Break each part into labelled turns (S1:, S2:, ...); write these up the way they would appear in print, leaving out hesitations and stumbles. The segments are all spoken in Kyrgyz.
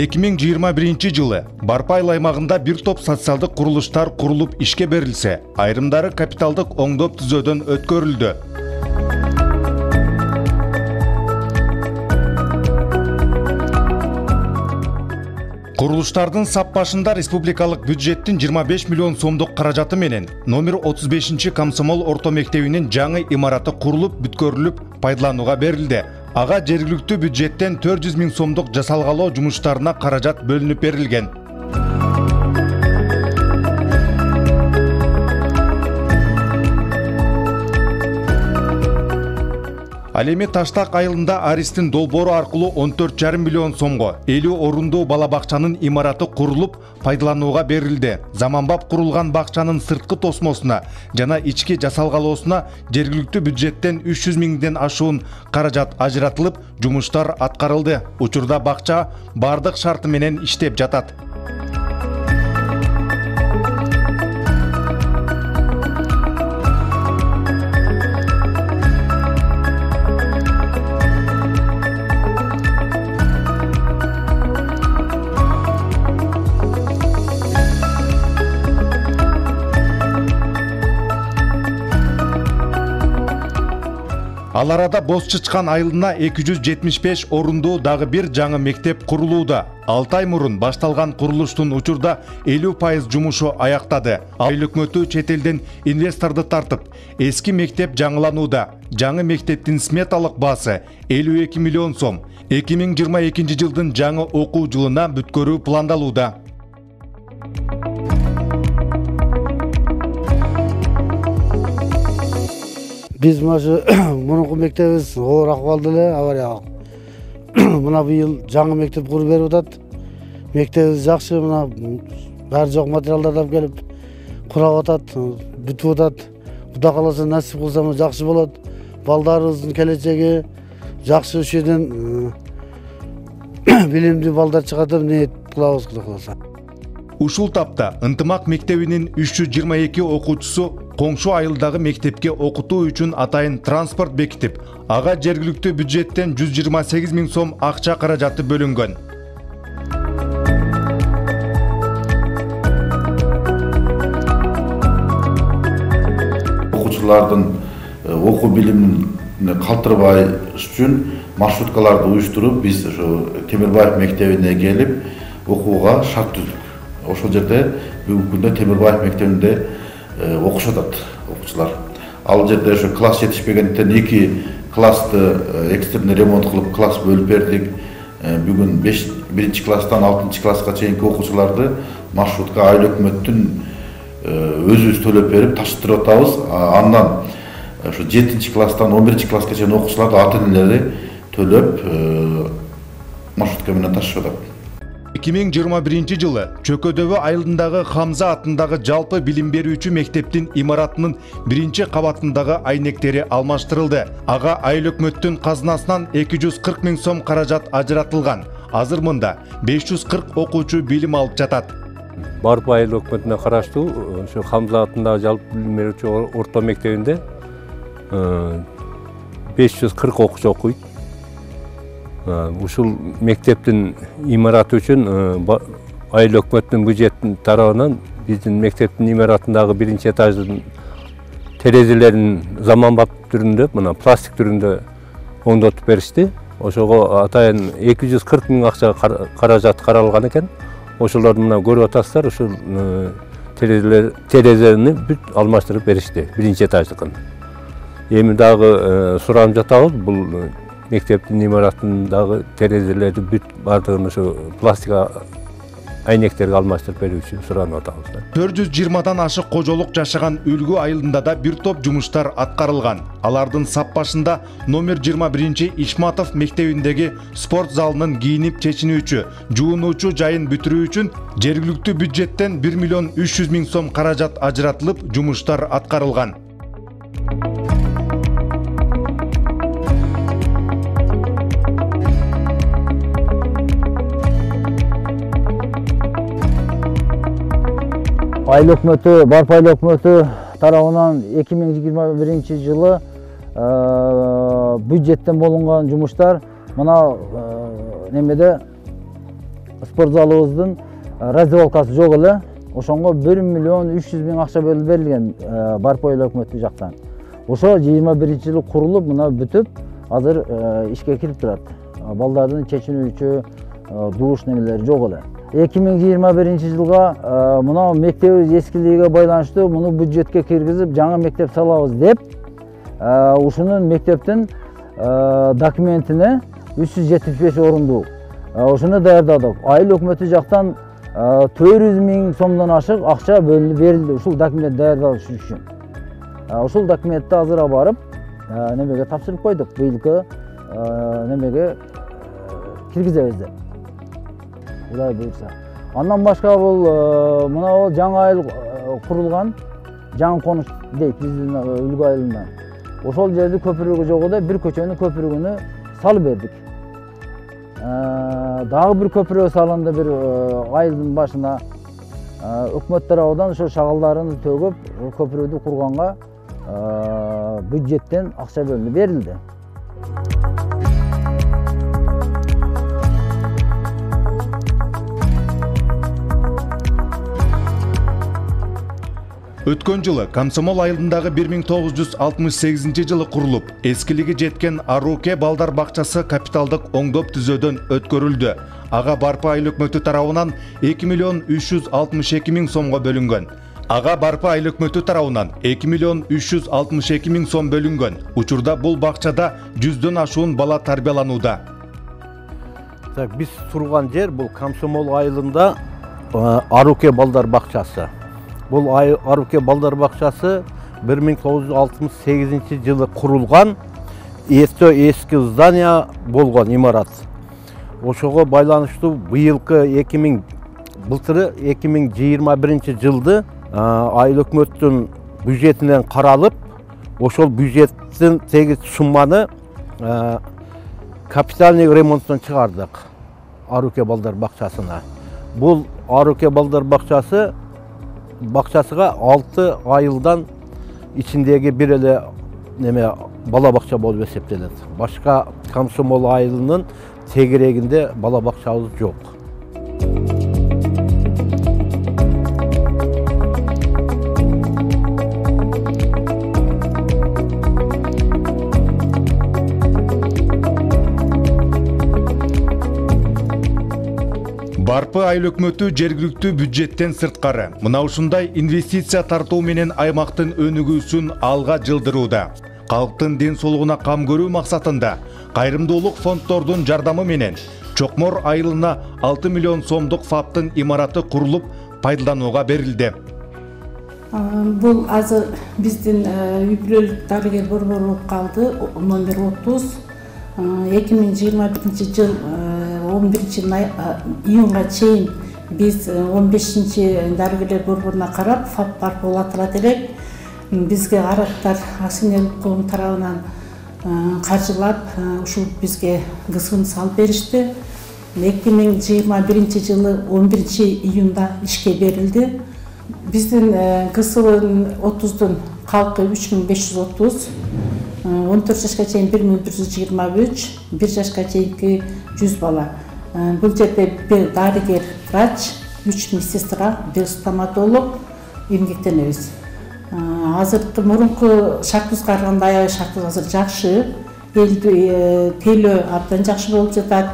S1: 2021 Барпайыл аймагында бир топ социалдык курулуштар курулуп ишке берилсе, айрымдары капиталдык оңдоп түзөөдөн өткөрүлдү. Курулуштардын сап башында республикалык бюджеттин 25 миллион сомдук каражаты менен номер 35 Комсомол орто мектебинин жаңы имараты курулуп бүткөрүлүп пайдаланууга берилди. Ага жергиликтүү бюджеттен 400 миң сомдук жасалгалоо жумуштарына каражат бөлүнүп берилген. Ал эми Таштак айылында Аристин долбоору аркылуу 14,5 миллион сомго 50 орундуу бала бакчанын имараты курулуп пайдаланууга берилди. Заманбап курулган бакчанын сырткы тосмосуна жана ички жасалгалоосуна жергиликтүү бюджеттен 300 миңден ашуун каражат ажыратылып, жумуштар аткарылды. Учурда бакча бардык шарты менен иштеп жатат. Ал арада Боз Чычкан айылына 275 орундуу дагы бир жаңы мектеп курулууда. 6 ай мурун башталган курулуштун учурда 50% жумушу аяктады. Айыл өкмөтү чет элден инвесторду тартып, эски мектеп жаңыланууда. Жаңы мектептин сметалык баасы 52 миллион сом. 2022 жылдын жаңы окуу жылына бүткөрүү пландалууда.
S2: Biz murunku mektebimiz оор акыбалда эле, авариялык. Мына быйыл жаңы мектеп куруп берип атат. Мектебimiz жакшы, мына баары жок материалдарды алып келип курап атат, бүтүп атат. Кудай кааласа насип кылса жакшы болот. Балдарыбыздын келечеги жакшы, ошол жерден билимдүү балдар чыгат деп ниет кылабыз, Кудай кааласа.
S1: Ушул тапта Ынтымак мектебинин 322 окуучусу коңшу айылдагы мектепке окутуу үчүн атайын транспорт бекитип, ага жергиликтүү бюджеттен 128 миң сом акча каражаты бөлүнгөн.
S3: Окуучулардын окуу билимин калтырбай үчүн маршруткаларды уюштуруп, биз ошо Темирбаев мектебине келип окууга шарт түздүк. Ошол жерде бүгүнкү күндө Темирбаев мектебинде окушуп атат окуучулар. Ал жерде ошо класс жетишпегендиктен 2 классты экстренный ремонт кылып класс бөлүп бердик. Бүгүн 1 класстан 6 класска чейинки окуучуларды маршрутка айыл өкмөттүн өзүбүз төлөп берип таштырып атабыз. Андан ошо 7 класстан 11 класска чейин окуучуларды ата энелери төлөп маршрутка менен ташып атат.
S1: 2021 жылы Чөкөдөбө айылындагы Хамза атындагы жалпы билим берүүчү мектептин имаратынын 1-кабатындагы айнектери алмаштырылды. Ага айыл өкмөттүн казынасынан 240 миң сом каражат ажыратылган. Азыр мында 540 окуучу билим алып жатат.
S4: Барпайыл өкмөтүнө караштуу ошо Хамза атындагы жалпы билим берүүчү орто мектебинде 540 окуучу окуйт. Ушул мектептин имараты үчүн айыл өкмөттүн бюджеттин тарабынан биздин мектептин имаратындагы 1-этаждын терезелерин заманбап түрүндө, мына пластик түрүндө оңдотуп беришти. Ошого атайын 240 миң акча каражат каралган экен. Ошолорду мына көрүп атасыздар, ушул терезени бүт алмаштырып беришти, 1-этаждыкын. Эми дагы суранып жатабыз, бул мектептин имаратындагы терезелерди бүт бардыгын ошо пластика айнектерге алмаштырып берүү үчүн суранып атабыз.
S1: 420дан ашык кожолук жашаган Үлгү айылында да бир топ жумуштар аткарылган. Алардын сап башында номер 21 Ишматов мектебиндеги спорт залынын кийинип чечинүүчү, жуунуучу жайын бүтүрүү үчүн жергиликтүү бюджеттен 1 миллион 300 миң сом каражат ажыратылып, жумуштар аткарылган.
S5: Айыл өкмөтү, Барпайыл өкмөтү тарабынан 2021 жылы бюджеттен болунган жумуштар мына немеде спорт залыбыздын раздевалкасы жок эле. Ошонго 1 миллион 300 миң акча бөлүп берилген Барпы айыл өкмөтү жактан. Ошо 21-жылы курулуп, мына бүтүп, азыр ишке кирип турат. Балдардын чечинүүчү душ немелери жок эле. 2021-жылга мына мектебибиз эскилиgiге байланыштуу муну бюджетке киргизип, жаңы мектеп салабыз деп, ушунун мектептин документине 375 орундуу ошону даярдадык. Айыл өкмөтү жактан 400 миң сомдон ашык акча бөлүнүп берилди ушул документ даярдалыш үчүн. Ушул документти азыр барып немеге тапшырып койдук. Быйылкы немеге киргизебиз деп. Кудай буйрса. Андан башка бул мына жаңы айыл курулган, жаңы конуш дейт биздин үлгү айылында. Ошол жерде көпүрөгү жок эле, бир көчөнүн көпүрөгүнү салып бердик. Дагы бир көпүрө салынды бир айылдын башына. Өкмөт тарабынан ошо шагалдарын төгүп, көпүрөдү курганга бюджеттен акча бөлүнүп берилди.
S1: Өткөн жылы Комсомол айылындагы 1968 жылы курулуп, эскилиги жеткен Аруке балдар бакчасы капиталдык оңдоп түзөөдөн өткөрүлдү. Ага Барпы айыл өкмөтү тарабынан 2 миллион 362 миң сомго бөлүнгөн. Ага Барпы айыл өкмөтү тарабынан 2 миллион 362 миң сом бөлүнгөн. Учурда бул бакчада 100дөн ашуун бала тарбияланууда.
S6: Биз турган жер бул Комсомол айылында Аруке балдар бакчасы. Бұл Аруке балдар бақшасы 1968 жылы құрылған ескі здания болған имарат. Ошоға байланыштуу быйылкы 2021 жылды айыл өкмөттүн бюджетинен каралып, ошол бюджеттин тегиз сумманы капитальный ремонттон чыгардык Аруке балдар бакчасына. Бул Аруке балдар бакчасыга 6 айылдан içindегі bir эле бала бакча болуп эсептелет. Башка Комсомол айылынын тегерегинде бала бакчабыз жок.
S1: Барпы айыл өкмөтү жергиликтүү бюджеттен сырткары мына ушундай инвестиция тартуу менен аймактын өнүгүүсүн алга жылдырууда. Калктын ден соолугуна кам көрүү максатында кайрымдуулук фонддордун жардамы менен Чокмор айылына 6 миллион сомдук фаптын имараты курулуп пайдаланууга берилди.
S7: Бул азыр биздин үй-бүлөлүк дарыгер борбор болуп калды, номер 30. 2021 жыл 11 июнга чейин биз 15 дарыгерлер борборуна карап ФАП бар болатылат элек. Бизге араттар акционерлик коом тарабынан каржылап, ушул бизге кызгын салып беришти. 2021 жылы 11 июнда ишке берилди. Биздин КСВнын 30дун калкы 3530, 14 жашка чейин 1123, 1 жашка чейинки 100 бала. Бул жерде бир дарыгер врач, 3 медсестра, 1 стоматолог эмгектенебиз. Азыркы мурунку шартыбызга караганда аябай шартыбыз азыр жакшы, тейлөө абдан жакшы болуп жатат.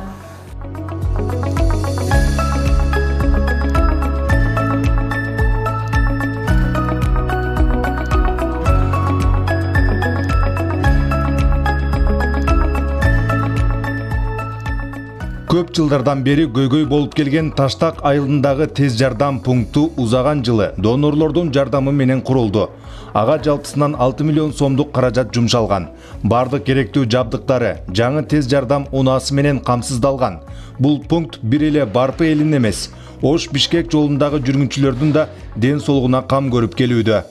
S1: Көп жылдардан бери көйгөй болуп келген Таштак айылындагы тез жардам пункту узаган жылы донорлордун жардамы менен курулду. Ага жалпысынан 6 миллион сомдук каражат жумшалган. Бардык керектүү жабдыктары жаңы тез жардам унаасы менен камсыздалган. Бул пункт бир эле Барпы элинин эмес, Ош Бишкек жолундагы жүргүнчүлөрдүн да ден соолугуна кам көрүп келүүдө.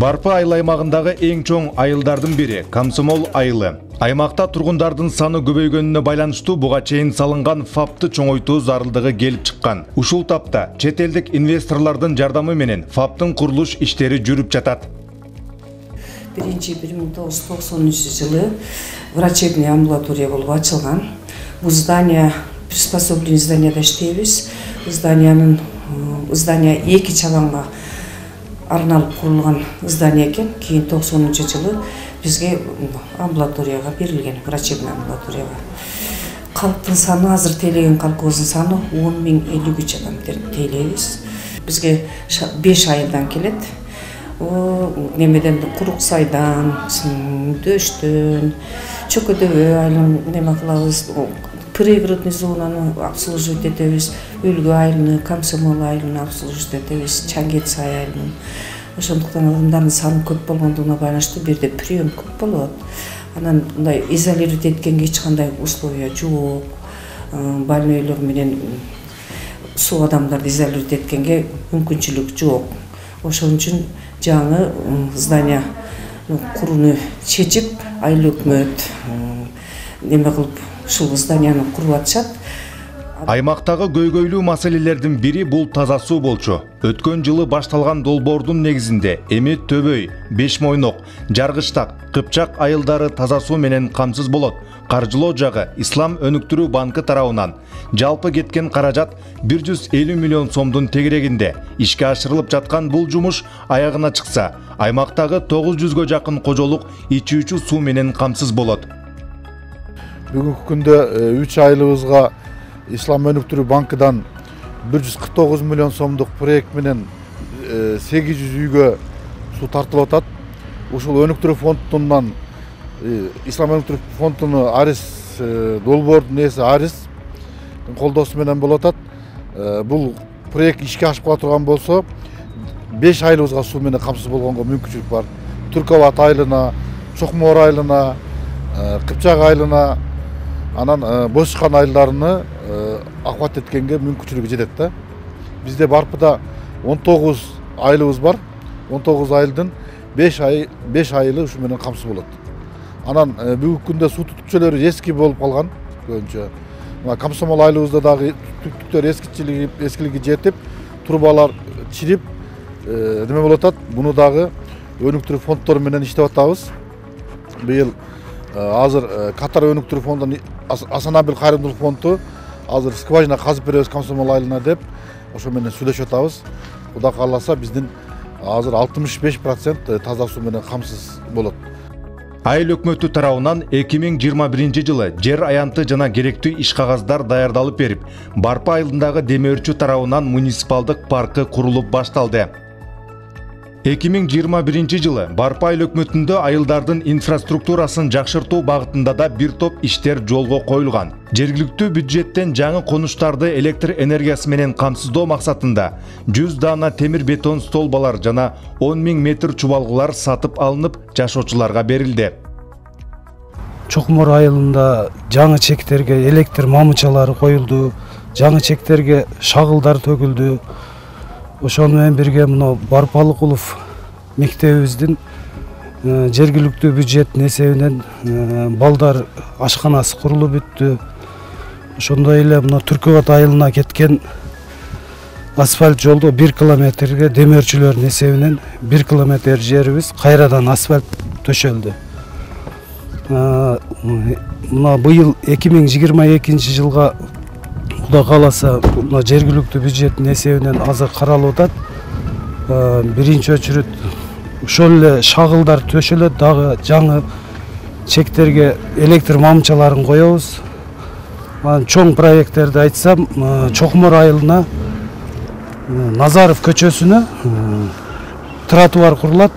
S1: Барпы айыл аймагындагы эң чоң айылдардын бири Комсомол айылы. Аймакта тургундардын саны көбөйгөнүнө байланыштуу буга чейин салынган ФАПты чоңойтуу зарылдыгы келип чыккан. Ушул тапта чет элдик инвесторлордун жардамы менен ФАПтын курулуш иштери жүрүп жатат.
S8: Birinci 1990 жылы врачебный амбулатория болуп ачылган. Бул здание приспособленный зданияда иштейбиз. Здание 2 чабанга арналып курулган здание экен. Кийин 90 жылы бизге амбулаторияга берилген, врачебный амбулаторияга. Калктын саны азыр тейлеген калкыбыздын саны 10.053 адам тейлейбиз. Бизге 5 айылдан келет. Немеден Куруксайдан, Дөштөн, Чөкөдөбө айылын неме кылабыз, пригородный зонаны обслуживать этебиз, Үлгү айылыны, Комсомол айылын обслуживать этебиз, Чаңгетсай айылын. Ошондуктан адамдардын саны көп болгондугуна байланыштуу бирде прием көп болот. Анан мындай изолировать эткенге эч кандай условия жок. Больнойлор менен суу адамдарды изолировать эткенге мүмкүнчүлүк жок. Ошон үчүн жаңы здание курууну чечип, айыл өкмөт неме кылып ушул зданияны куруп атышат.
S1: Аймактагы көйгөйлүү маселелердин бири бул таза суу болчу. Өткөн жылы башталган долбоордун негизинде Эмет Төбөй, Бешмойнок, Жаргыштак, Кыпчак айылдары таза суу менен камсыз болот. Каржылоо жагы Ислам өнүктүрүү банкы тарабынан жалпы кеткен каражат 150 миллион сомдун тегерегинде ишке ашырылып жаткан бул жумуш аягына чыкса, аймактагы 900гө жакын кожолук ичүүчү суу менен камсыз болот.
S9: Бүгүнкү күндө 3 айылыбызга Ислам өнүктүрүү банкыдан 149 миллион сомдук проект менен 800 үйгө суу тартылып атат. Ушул өнүктүрүү фондунан Ислам өнүктүрүү фондунун арыз долбоордун эси арыз колдоосу менен болуп атат. Бул проект ишке ашып кала турган болсо 5 айылыбызга суу менен камсыз болгонго мүмкүнчүлүк бар. Түркабат айылына, Чокмоор айылына, Кыпчак айылына, анан Бошкан айылдарыны акыбат эткенге мүмкүнчүлүгү жетет да. Бизде Барпыда 19 айылыбыз бар. 19 айылдын 5 айылы ушу менен камсыз болот. Анан бүгүнкү күндө суу түтүкчөлөрү эски болуп калган көбүнчө. Комсомол айылыбызда дагы түтүктөр эскилиги жетип, трубалар чирип неме болуп атат. Буну дагы өнүктүрүү фонддору менен иштеп атабыз. Быйыл азыр Катар өнүктүрүү фондунун Асанабил кайрымдуулук фонду азыр скважина казып беребиз Комсомол айылына деп ошо менен сүйлөшүп атабыз. Кудай кааласа биздин азыр 65% таза суу менен камсыз болот.
S1: Айыл өкмөтү тарабынан 2021 жылы жер аянты жана керектүү иш кагаздар даярдалып берип, Барпы айылындагы Демөөрчү тарабынан муниципалдык паркы курулуп башталды. 2021 жылы Барпы айыл өкмөтүндө айылдардын инфраструктурасын жакшыртуу багытында да бир топ иштер жолго коюлган. Жергиликтүү бюджеттен жаңы конуштарды электр энергиясы менен камсыздоо максатында 100 дана темир бетон столбалар жана 10.000 метр чубалгылар сатып алынып, жашоочуларга берилди.
S2: Чокмоор айылында жаңы чектерге электр мамычалары коюлду, жаңы чектерге шагылдар төгүлдү. Ошону менен бирге мына Барпалыкулов мектебибиздин жергиликтүү бюджеттин эсебинен балдар ашканасы курулуп бүттү. Ошондой эле мына Түркөбат айылына кеткен асфальт жолдо 1 километрге демөөрчүлөрдүн эсебинен 1 километр жерибиз кайрадан асфальт төшөлдү. Мына быйыл 2022 жылга Кудай кааласа мына жергиликтүү бюджеттин эсебинен азыр каралып атат. Биринчи очередь ошол эле шагылдар төшөлөт, дагы жаңы чектерге электр мамычаларын коебуз. Чоң проекттерди айтсам, Чокмоор айылына Назаров көчөсүнө тротуар курулат.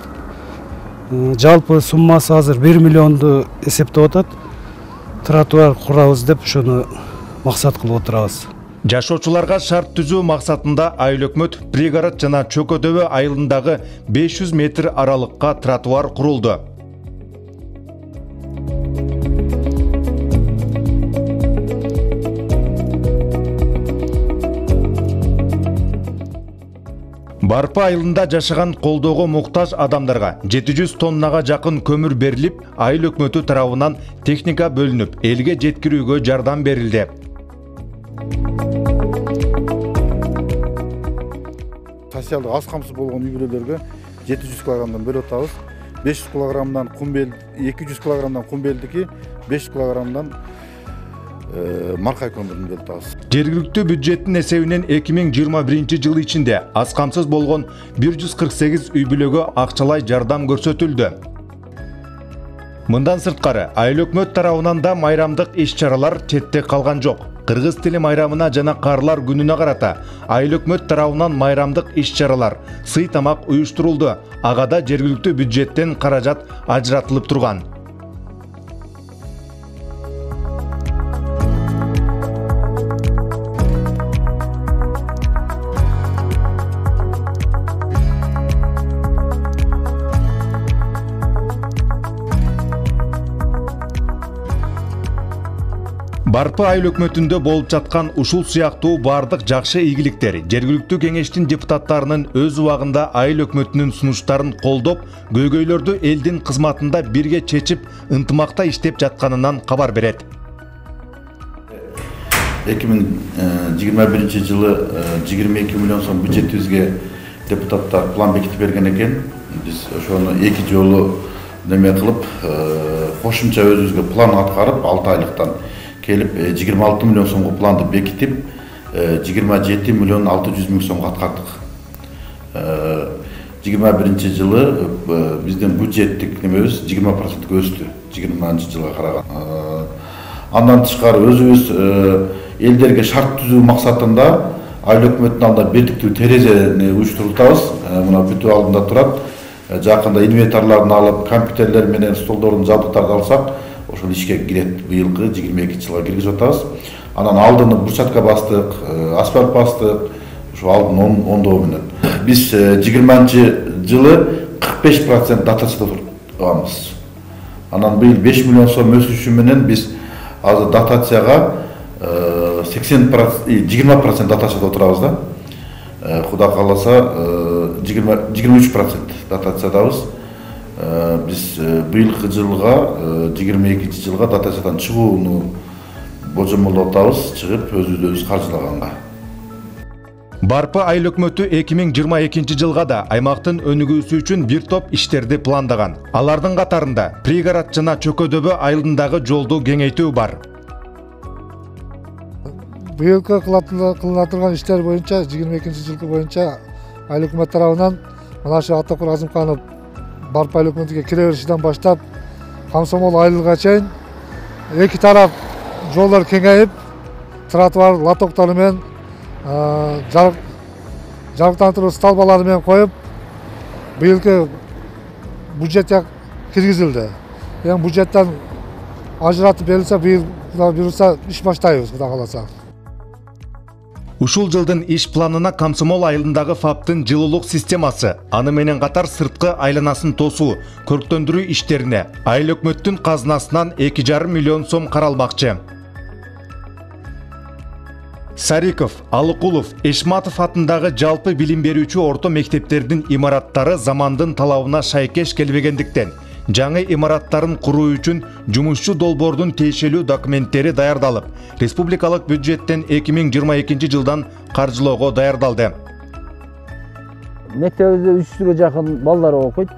S2: Жалпы суммасы азыр 1 миллионду эсептеп атат. Тротуар курабыз деп ошону максат кылып отурабыз.
S1: Жашоочуларга шарт түзүү максатында айыл өкмөт пригород жана Чөкөдөбө айылындагы 500 метр аралыкка тротуар курулду. Барпы айылында жашаган колдоого муктаж адамдарга 700 тоннага жакын көмүр берилип, айыл өкмөтү тарабынан техника бөлүнүп, элге жеткирүүгө жардам берилди.
S9: Социалдык аз камсыз болгон үй бүлөлөргө 700 килограммдан бөлүп атабыз. 500 килограммдан кумбел 200 килограммдан кумбелдики 500 килограммдан маркай көмүрүн келип атабыз.
S1: Жергиликтүү бюджеттин эсебинен 2021 жыл ичинде аз камсыз болгон 148 үй бүлөгө акчалай жардам көрсөтүлдү. Мындан сырткары, айыл өкмөт тарабынан да майрамдык иш-чаралар четте калган жок. Кыргыз тили майрамына жана Каарылар күнүнө карата айыл өкмөт тарабынан майрамдык иш-чаралар, сый тамак уюштурулду. Ага да жергиликтүү бюджеттен каражат ажыратылып турган. Барпы айыл өкмөтүндө болуп жаткан ушул сыяктуу бардык жакшы ийгиликтер жергиликтүү кеңештин депутаттарынын өз убагында айыл өкмөтүнүн сунуштарын колдоп, көйгөйлөрдү элдин кызматында бирге чечип, ынтымакта иштеп жатканынан кабар берет.
S3: 2021 жылы 22 миллион сом бюджетибизге депутаттар план бекитип берген экен. Биз ошону 2 жолу неме кылып, кошумча өзүбүзгө план аткарып, 6 айлыктан келип 26 миллион сомго планды бекитип 27 миллион 600 миң сомго аткардык. 21 жылы биздин бюджеттик немебиз 20% өстү 20 жылга караган. Андан тышкары өзүбүз элдерге шарт түзүү максатында айыл өкмөттүн алдында бирдиктүү терезени уюштуртабыз. Мына бүтүп алдында турат. Жакында инвентарларын алып, компьютерлер менен столдордун жабдыктарын алсак, ошол ишке кирет. Быйылкы 22 жылга киргизип атабыз. Анан алдыны брусчатка бастык, асфальт бастык, ошо алдын ондоо менен. Биз 20 жылы 45% дотация турабыз. Анан быйыл 5 миллион сом өсүшү менен биз азыр дотацияга 20% дотацияда отурабыз да. Кудай кааласа 23% дотациядабыз. Биз быйылкы жылга 22 жылга дотациядан чыгууну божомолдоп атабыз, чыгып өзүбүз каржылаганга.
S1: Барпы айыл өкмөтү 2022 жылга да аймактын өнүгүүсү үчүн бир топ иштерди пландаган. Алардын катарында пригород жана Чөкөдөбө айылындагы жолду кеңейтүү бар.
S10: Быйылкы кылына турган иштер боюнча 22 жылкы боюнча айыл өкмөт тарабынан мына ушу Атакур Азымканов Барпы айыл өкмөтүнө кире беришинен баштап Комсомол айылга чейин эки тарап жолдор кеңейип, тротуар лотоктору менен жарыктандыруу столбалары менен коюп, быйылкы бюджетке киргизилди. Эми бюджеттен ажыратып берилсе, быйыл буюрса иш баштайбыз, Кудай кааласа.
S1: Ушул жылдын иш планына Комсомол айылындагы ФАПтын жылуулук системасы, аны менен катар сырткы айланасын тосуу, көрктөндүрүү иштерине айыл өкмөттүн казынасынан 2,5 миллион сом каралмакчы. Сариков, Алыкулов, Эшматов атындагы жалпы билим берүүчү орто мектептердин имараттары замандын талабына шайкеш келбегендиктен, жаңы имараттарын куруу үчүн жумушчу долбоордун тиешелүү документтери даярдалып, республикалык бюджеттен 2022 жылдан каржылоого даярдалды.
S5: Мектебибизде 300-ге жакын балдар окуйт.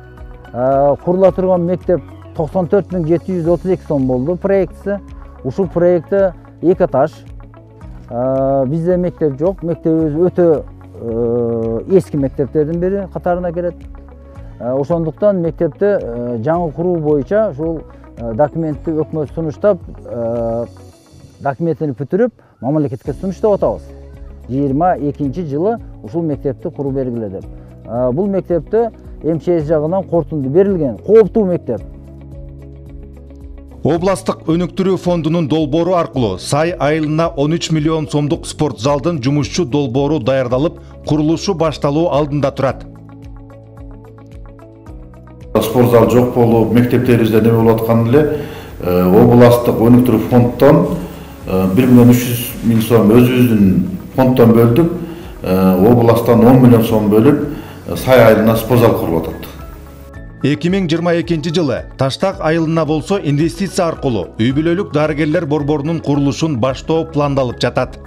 S5: Курула турган мектеп 94.732 сом болду проектisi. Ушул проектте 2 этаж. Bizde мектеп жок. Мектебибиз өтө эски мектептердин бири катарына кирет. Ошондуктан мектепте жаңы куруу боюнча ушул документти өкмөт сунуштап, документini бүтүрүп, мамлекетке сунуштап атабыз. 22 жылы ушул мектепти куруу бергиле деп. Бул мектепте МЧС жагынан кортунду берилген, кооптуу мектеп.
S1: Областык өнүктүрүү фондунун долбоору аркылуу Сай айылына 13 миллион сомдук спорт залдын жумушчу долбоору даярдалып, курулушу башталуу алдында турат.
S3: Спорт зал жок болуп, мектептерибизде неме болуп аткан эле, областык өнүктүрүү фонддон 1 миллион 300 миң сом өзүбүздүн фонддон бөлдүк, областтан 10 миллион сом бөлүп, Сай айылына спорт зал курулуп атат.
S1: 2022 жылы Таштак айылына болсо инвестиция аркылуу үй бүлөлүк дарыгерлер борборунун курулушун баштоо пландалып жатат.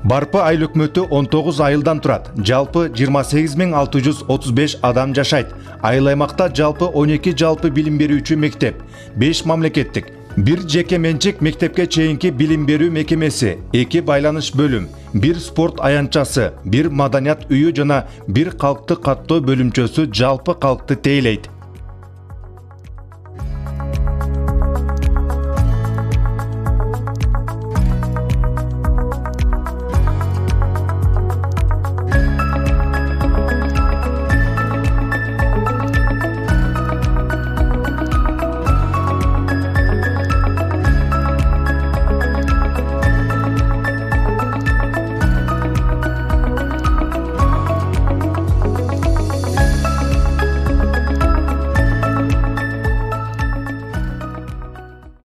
S1: Барпы айыл өкмөтү 19 айылдан турат. Жалпы 28.635 адам жашайт. Айыл аймакта жалпы 12 жалпы билим берүүчү мектеп, 5 мамлекеттик, 1 жеке менчик мектепке чейинки билим берүү мекемеси, 2 байланыш бөлүм, 1 спорт аянтчасы, 1 маданият үйү жана 1 калкты каттоо бөлүмчөсү жалпы калкты тейлейт.